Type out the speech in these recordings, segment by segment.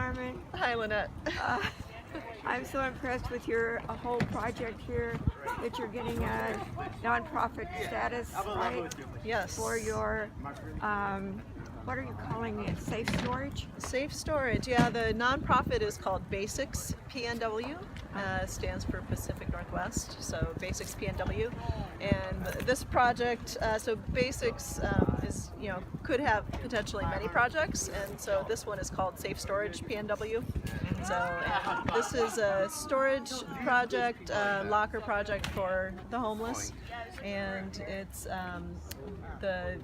Carmen. Hi, Lynette. I'm so impressed with your whole project here, that you're getting a nonprofit status, right? Yes. For your, what are you calling it, safe storage? Safe storage, yeah. The nonprofit is called Basics PNW. Stands for Pacific Northwest, so Basics PNW. And this project, so Basics is, could have potentially many projects, and so this one is called Safe Storage PNW. So this is a storage project, locker project for the homeless, and it's the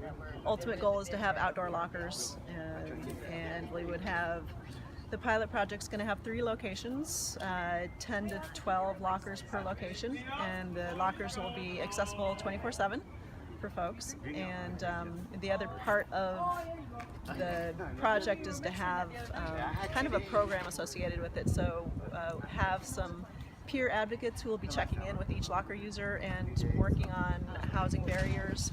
ultimate goal is to have outdoor lockers, and we would have. The pilot project's going to have 3 locations, 10 to 12 lockers per location, and the lockers will be accessible 24/7 for folks. And the other part of the project is to have kind of a program associated with it. So have some peer advocates who will be checking in with each locker user and working on housing barriers.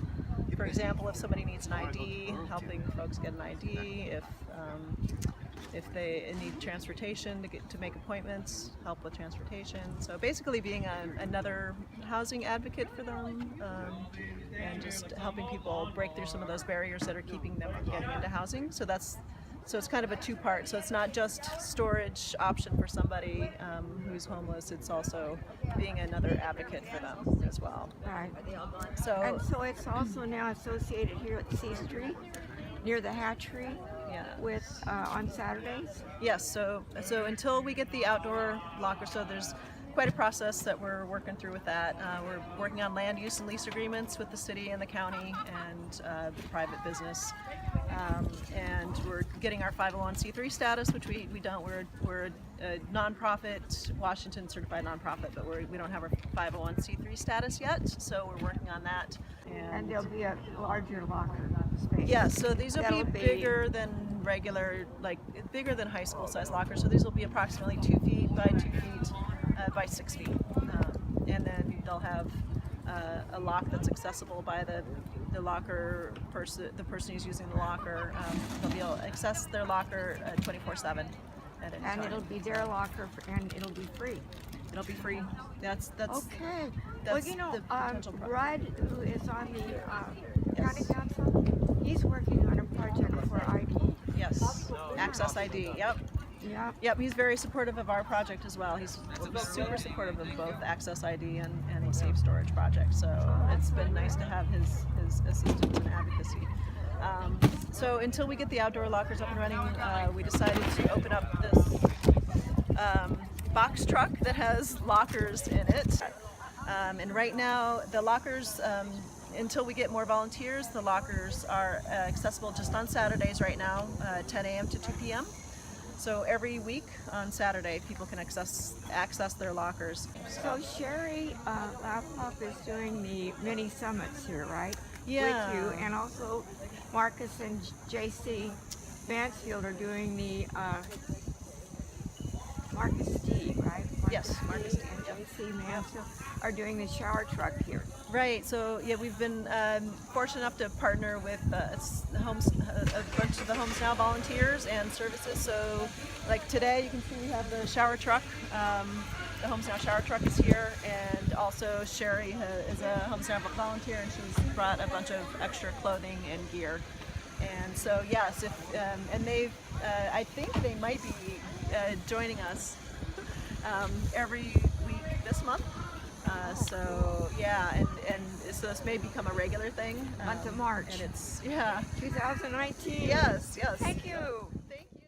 For example, if somebody needs an ID, helping folks get an ID. If they need transportation to make appointments, help with transportation. So basically being another housing advocate for them, and just helping people break through some of those barriers that are keeping them from getting into housing. So it's kind of a 2-part. So it's not just storage option for somebody who's homeless, it's also being another advocate for them as well. Right. So it's also now associated here at C Street, near the hatchery. Yeah. With on Saturdays? Yes, so until we get the outdoor locker, so there's quite a process that we're working through with that. We're working on land use and lease agreements with the city and the county and the private business. And we're getting our 501c3 status, which we don't. We're a nonprofit, Washington certified nonprofit, but we don't have our 501c3 status yet, so we're working on that. And there'll be a larger locker space. Yeah, so these will be bigger than regular, like bigger than high school size lockers. So these will be approximately 2 feet by 2 feet by 6 feet. And then they'll have a lock that's accessible by the locker person, the person who's using the locker. They'll be able to access their locker 24/7 at any time. And it'll be their locker, and it'll be free. It'll be free. That's okay. That's well, the potential Rudd, who is on the county council, he's working on a project for ID. Yes, Access ID. Yep. Yeah. Yep, he's very supportive of our project as well. He's super supportive of both Access ID and Safe Storage project. So it's been nice to have his assistance and advocacy. So until we get the outdoor lockers up and running, we decided to open up this box truck that has lockers in it. And right now, the lockers, until we get more volunteers, the lockers are accessible just on Saturdays right now, 10 a.m. to 2 p.m. So every week on Saturday, people can access their lockers. So Sharie Lapoff is doing the mini summits here, right? Yeah. With you, and also Markis and JC Mansfield are doing the Markis D, right? Yes, Markis D. And JC Mansfield are doing the shower truck here. Right. So yeah, we've been fortunate enough to partner with a bunch of the Homes Now volunteers and services. So like today, you can see we have the shower truck. The Homes Now shower truck is here, and also Sharie is a Homes Now volunteer, and she's brought a bunch of extra clothing and gear. And so yes, and they've I think they might be joining us every week this month. So yeah, and so this may become a regular thing. Month of March. And it's 2019. Yes. Thank you. Thank you.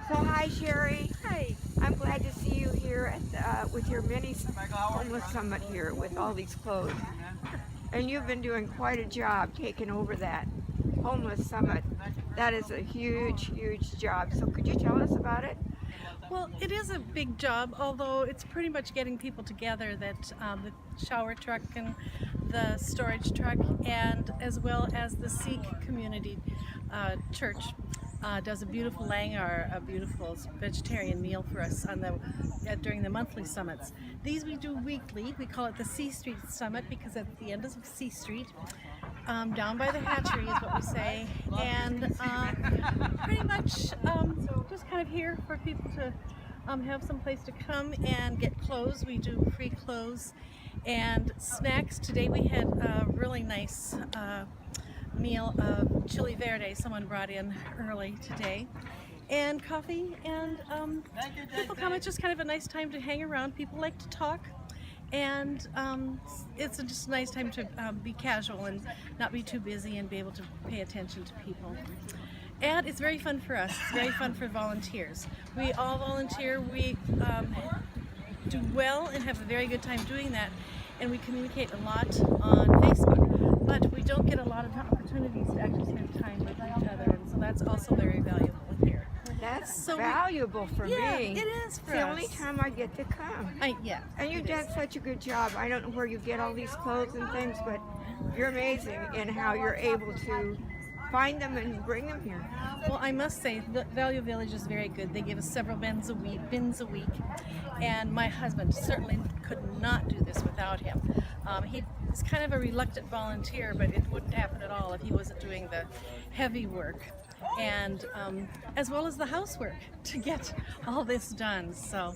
So hi Sharie. Hi. I'm glad to see you here at with your mini homeless summit here with all these clothes. And you've been doing quite a job taking over that homeless summit. That is a huge job. So could you tell us about it? Well, it is a big job, although it's pretty much getting people together, that the shower truck and the storage truck, and as well as the Sikh community church does a beautiful langar, a beautiful vegetarian meal for us on during the monthly summits. These we do weekly. We call it the C Street Summit because at the end of C Street down by the hatchery is what we say, and pretty much just kind of here for people to have some place to come and get clothes. We do free clothes and snacks. Today we had a really nice meal of chili verde someone brought in early today, and coffee, and people come. It's just kind of a nice time to hang around. People like to talk, and it's just a nice time to be casual and not be too busy and be able to pay attention to people. And it's very fun for us. It's very fun for volunteers. We all volunteer. We do well and have a very good time doing that, and we communicate a lot on Facebook, but we don't get a lot of opportunities to actually spend time with each other, and so that's also very valuable here. That's So valuable for yeah, me. it is for It's the us. only time I get to come. Yeah. And you've it done is. such a good job. I don't know where you get all these clothes and things, but you're amazing in how you're able to find them and bring them here. Well, I must say, the Value Village is very good. They give us several bins a week, and my husband certainly could not do this without him. He is kind of a reluctant volunteer, but it wouldn't happen at all if he wasn't doing the heavy work, and as well as the housework to get all this done. So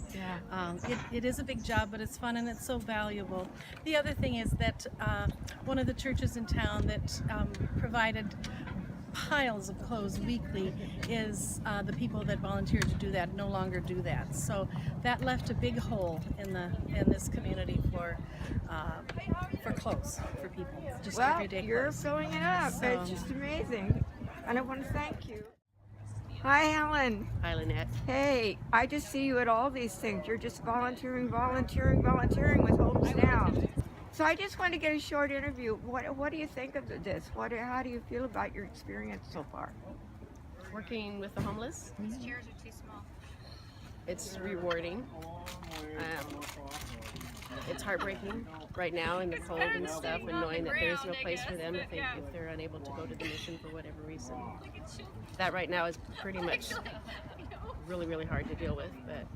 it is a big job, but it's fun and it's so valuable. The other thing is that one of the churches in town that provided piles of clothes weekly is the people that volunteered to do that no longer do that. So that left a big hole in this community for clothes for people. Just Well, everyday you're clothes. filling it up. So- It's just amazing. And I want to thank you. Hi, Helen. Hi, Lynette. Hey, I just see you at all these things. You're just volunteering with Homes Now. So I just want to get a short interview. What do you think of this? How do you feel about your experience so far? Working with the homeless, These chairs are too small. it's rewarding. It's heartbreaking right now in the cold and stuff, and knowing that there's no place for them if they're unable to go to the mission for whatever reason. That right now is pretty much really, really hard to deal with, but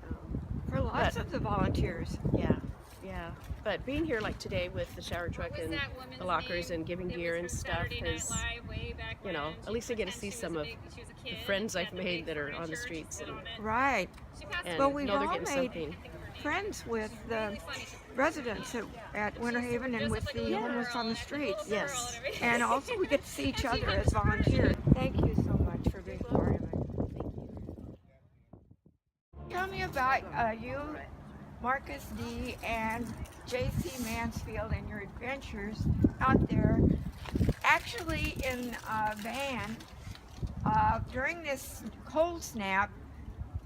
For lots of the volunteers. yeah. But being here like today with the shower truck and the lockers and giving gear and stuff is, you know, at least I get to see some of the friends I've made that are on the streets and Right. and But we've know they're all getting made something. friends with the residents at Winter Haven and with the homeless on the streets. Yes. And also we get to see each other as volunteers. Thank you so much for being part of it. Tell me about you, Markis D, and JC Mansfield, and your adventures out there, actually in a van during this cold snap,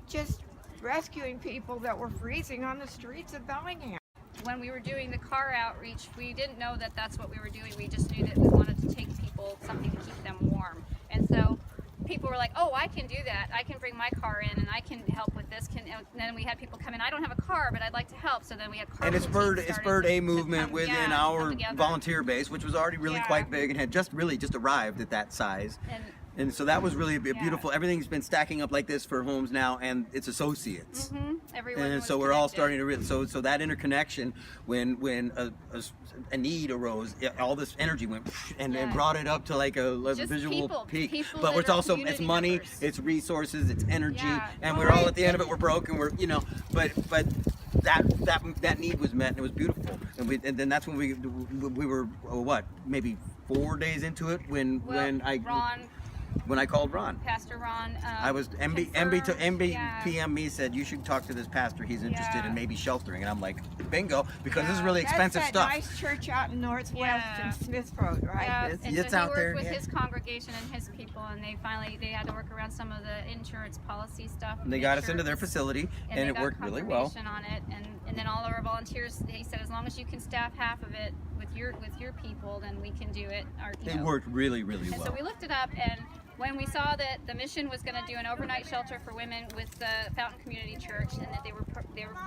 just rescuing people that were freezing on the streets of Bellingham. When we were doing the car outreach, we didn't know that that's what we were doing. We just knew that we wanted to take people something to keep them warm. And so people were like, oh, I can do that. I can bring my car in and I can help with this. And then we had people come in, I don't have a car, but I'd like to help. So then we had car And it spurred a movement come, within yeah, our come together. volunteer base, which was already really Yeah. quite big and had just arrived at that size. And so that was really a beautiful. Everything's been stacking up like this for Homes Now and its associates. Everyone And was so we're all connected. starting to so that interconnection, when a need arose, all this energy went and Yeah. brought it up to like a Just visual people peak. that But it's are also community money, members. it's resources, it's energy, Yeah. and Well, we're all right. at the end of it. We're broke and we're but that need was met and it was beautiful. And then that's when we were maybe 4 days into it when I called Ron. Pastor Ron. I was MB yeah. PM me said you should talk to this pastor. He's interested Yeah. in maybe sheltering, and I'm like, bingo, because this is really That's expensive that stuff. nice church out in Northwest Yeah. in Smith Road, right? Yeah, It's- and it's so he out worked there, with yeah. his congregation and his people, and they had to work around some of the insurance policy stuff. And they got us into their facility, and they it got worked really well. confirmation on it, and then all of our volunteers. He said, as long as you can staff half of it with your people, then we can do it. It worked really, really And well. so we looked it up, and when we saw that the mission was going to do an overnight shelter for women with the Fountain Community Church, and that they were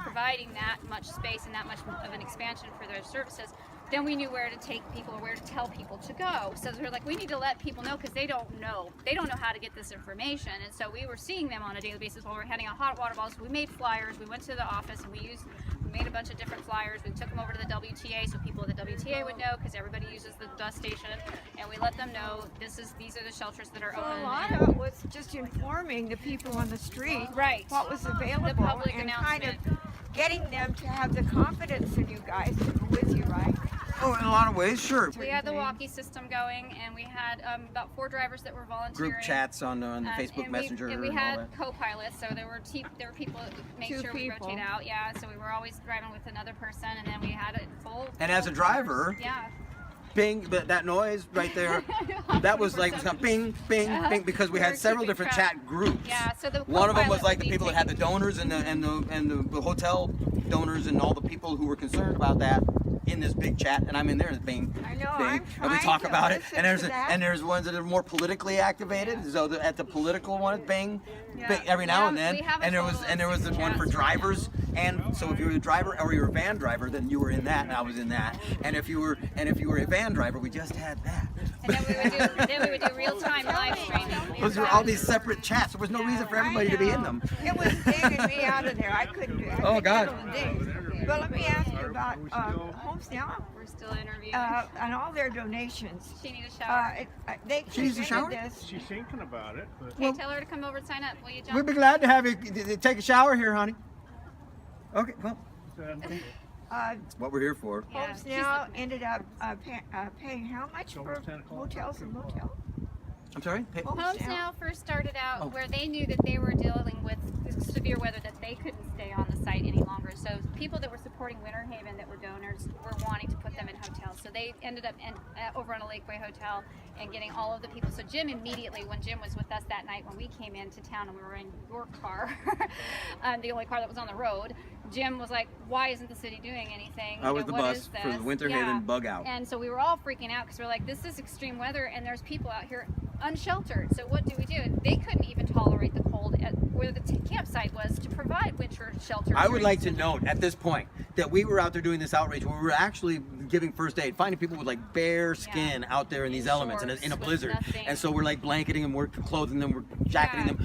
providing that much space and that much of an expansion for their services, then we knew where to take people or where to tell people to go. So we were like, we need to let people know, because they don't know how to get this information. And so we were seeing them on a daily basis while we were handing out hot water bottles. We made flyers. We went to the office and we made a bunch of different flyers. We took them over to the WTA so people at the WTA would know, because everybody uses the bus station, and we let them know these are the shelters that are So open. a lot of it was just informing the people on the street Right. what was available, The public and kind announcement. of getting them to have the confidence in you guys to go with you, right? Oh, in a lot of ways, sure. We had the walkie system going, and we had about 4 drivers that were volunteering. Group chats on the Facebook and Messenger and we and all had that. co-pilots, so there were people that made 2 sure we people. rotate out. Yeah, so we were always driving with another person, and then we had it full. And as a full driver, cars. Yeah. Bing, but that noise right there, that was like bing, bing, bing, because we had several different chat groups. Yeah, so the One of them was co-pilot like would the be people that had the taking- donors and the hotel donors and all the people who were concerned about that in this big chat, and I'm in there and bing, I know, bing, I'm and we trying talk to about it. listen And there's to that. and there's ones that are more politically activated. So at the political one, it's bing, Yeah. bing every now and We then. have a And there was total of the 6 one for chats right now. drivers. And so if you were a driver or you're a van driver, then you were in that, and I was in that. And if you were a van driver, we just had that. And then we would do real-time live streaming. Those were all these separate chats. There was no reason for everybody to be in them. It was digging me out of there. I couldn't do it. I Oh, couldn't God. handle the dig. But let me ask you about Homes Now We're still interviewing. and all their donations. She needs a shower. They She needs a shower? presented this. She's thinking about it, but Okay, tell her to come over and sign up. Will you, John? We'd be glad to have you take a shower here, honey. Okay, well, that's what we're here for. Yeah, Homes she's Now looking at- ended up paying how much for Almost 10 o'clock. hotels and motels? I'm sorry? Homes Now first started out Oh. where they knew that they were dealing with severe weather, that they couldn't stay on the site any longer. So people that were supporting Winter Haven that were donors were wanting to put them in hotels. So they ended up over on a Lakeway Hotel and getting all of the people. So Jim immediately, when Jim was with us that night when we came into town and we were in your car, the only car that was on the road, Jim was like, why isn't the city doing anything? I was You know, the what bus is for the this? Winter Yeah. Haven bug out. And so we were all freaking out because we're like, this is extreme weather and there's people out here unsheltered. So what do we do? They couldn't even tolerate the cold at where the campsite was to provide winter shelter. I would during like the to winter. note at this point that we were out there doing this outreach where we were actually giving first aid, finding people with like bare skin out there in these elements in a shorts with blizzard. nothing. And so we're like blanketing them, we're clothing them, we're jacketing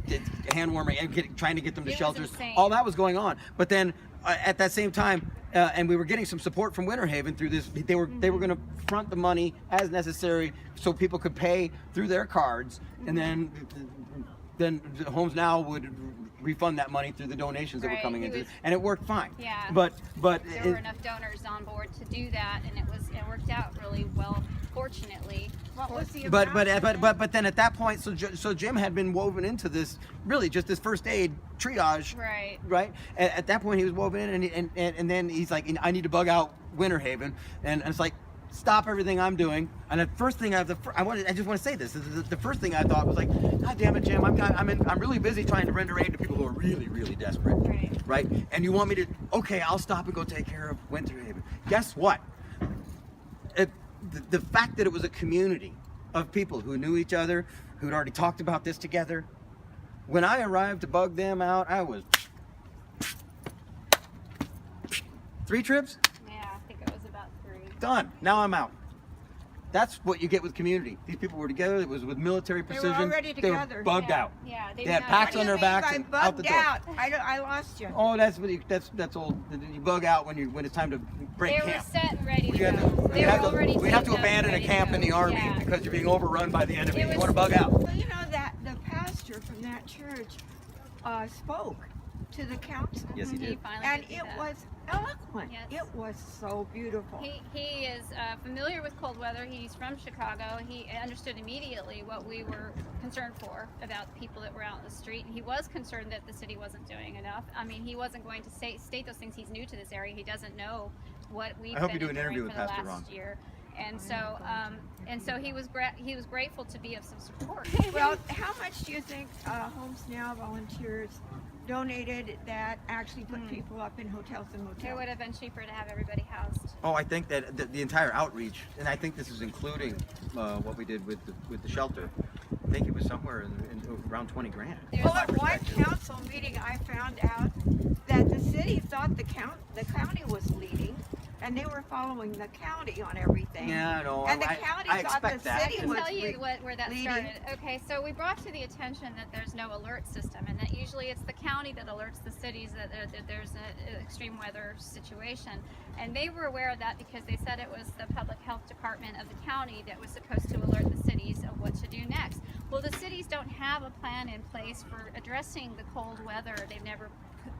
Yeah. them, hand warming, and trying to get them to It was shelters. insane. All that was going on. But then at that same time, and we were getting some support from Winter Haven through this. They were going to front the money as necessary so people could pay through their cards, and then Homes Now would refund that money through the donations that were Right, coming he into, was- and it worked fine. Yeah. But There were enough donors on board to do that, and it worked out really well. Fortunately. What was the But amount? but then at that point, so Jim had been woven into this, really just this first aid triage, Right. right? At that point, he was woven in, and then he's like, I need to bug out Winter Haven, and it's like, stop everything I'm doing. And the first thing I just want to say this. The first thing I thought was like, God damn it, Jim, I'm really busy trying to render aid to people who are really, really desperate, right? And you want me to? Okay, I'll stop and go take care of Winter Haven. Guess what? The fact that it was a community of people who knew each other, who'd already talked about this together. When I arrived to bug them out, I was 3 trips. Yeah, I think it was about 3. Done. Now I'm out. That's what you get with community. These people were together. It was with military They were precision. already They were together. bugged Yeah, out. yeah, they They had did not- packs What on do you their mean backs by and out the bugged door. out? I lost you. Oh, that's old. You bug out when it's time to break They were camp. set and ready to We go. have They were already we have to taped up, abandon a ready to camp go. in the army Yeah. because you're being overrun by the enemy. It You was- want to bug out. Well, you know that the pastor from that church spoke to the council. Yes, he He did. finally And did do it that. was eloquent. Yes. It was so beautiful. He is familiar with cold weather. He's from Chicago. He understood immediately what we were concerned for about people that were out in the street. And he was concerned that the city wasn't doing enough. I mean, he wasn't going to state those things. He's new to this area. He doesn't know what we've I hope been you do an enduring interview with for the Pastor last Ron. year. And so he was grateful to be of some support. Well, how much do you think Homes Now volunteers donated that actually put people up in hotels and It motels? would have been cheaper to have everybody housed. Oh, I think that the entire outreach, and I think this is including what we did with the shelter. I think it was somewhere in around 20 grand. Well, at one council meeting, I found out that the city thought the county was leading, and they were following the county on everything. Yeah, I know. And the county I thought the expect that. city I can was tell you where that leading. started. Okay, so we brought to the attention that there's no alert system, and that usually it's the county that alerts the cities that there's an extreme weather situation. And they were aware of that because they said it was the public health department of the county that was supposed to alert the cities of what to do next. Well, the cities don't have a plan in place for addressing the cold weather. They've never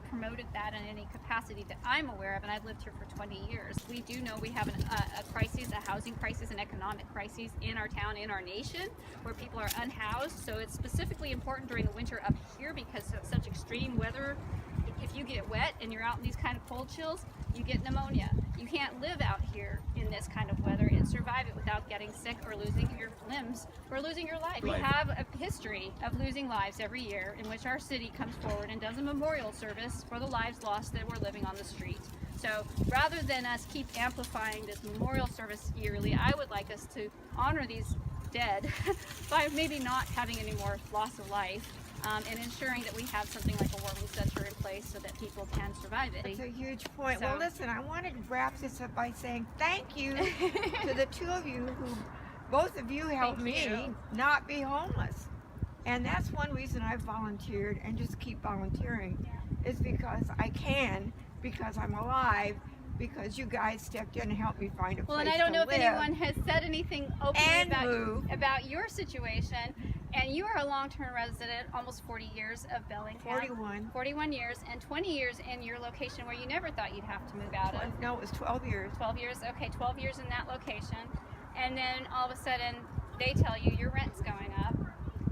promoted that in any capacity that I'm aware of, and I've lived here for 20 years. We do know we have a crisis, a housing crisis, an economic crisis in our town, in our nation, where people are unhoused. So it's specifically important during the winter up here because of such extreme weather. If you get wet and you're out in these kind of cold chills, you get pneumonia. You can't live out here in this kind of weather and survive it without getting sick or losing your limbs or losing your life. We have a history of losing lives every year in which our city comes forward and does a memorial service for the lives lost that were living on the street. So rather than us keep amplifying this memorial service yearly, I would like us to honor these dead by maybe not having any more loss of life. And ensuring that we have something like a warming center in place so that people can survive it. That's a huge point. So- Well, listen, I wanted to wrap this up by saying thank you to the two of you who, both of you helped Thank me you. not be homeless. And that's one reason I've volunteered and just keep volunteering is because I can, because I'm alive, because you guys stepped in and helped me find a place to live. Well, and I don't know if anyone has said anything openly And about your situation. And you are a long-term resident, almost 40 years of Bellingham. 41. 41 years, and 20 years in your location where you never thought you'd have to move out of. No, it was 12 years. 12 years, okay, 12 years in that location. And then all of a sudden, they tell you your rent's going up.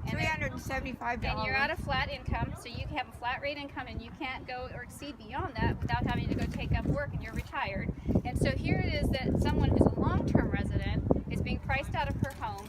And then- $375. and you're at a flat income, so you have a flat rate income and you can't go or exceed beyond that without having to go take up work, and you're retired. And so here it is that someone who's a long-term resident is being priced out of her home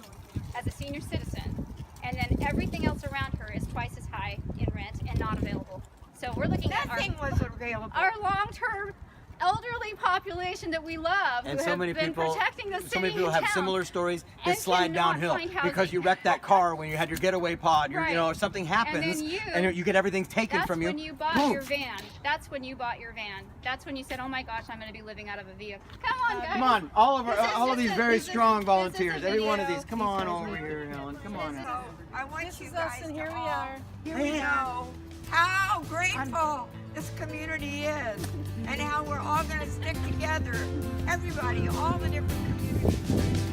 as a senior citizen, and then everything else around her is twice as high in rent and not available. So we're looking at Nothing was available. our long-term elderly population that we love, And who so have many been people, protecting the city so many people and have town. similar stories that and slide cannot downhill find housing. because you wrecked that car when you had your getaway pod. You're, Right. You know, something happens, then and you get everything taken That's from you. when you bought Boom. your van. That's when you bought your van. That's when you said, "Oh my gosh, I'm going to be living out of a vehicle." Come on, guys. Come on, all of This is all of just these a- very this is- strong this is a volunteers. Every one of video. these. Come on over here, Ellen. Come on. So I want This you is guys us, and to here we all are. Here we go. How grateful this community is, and how we're all going to stick together. Everybody, all the different communities.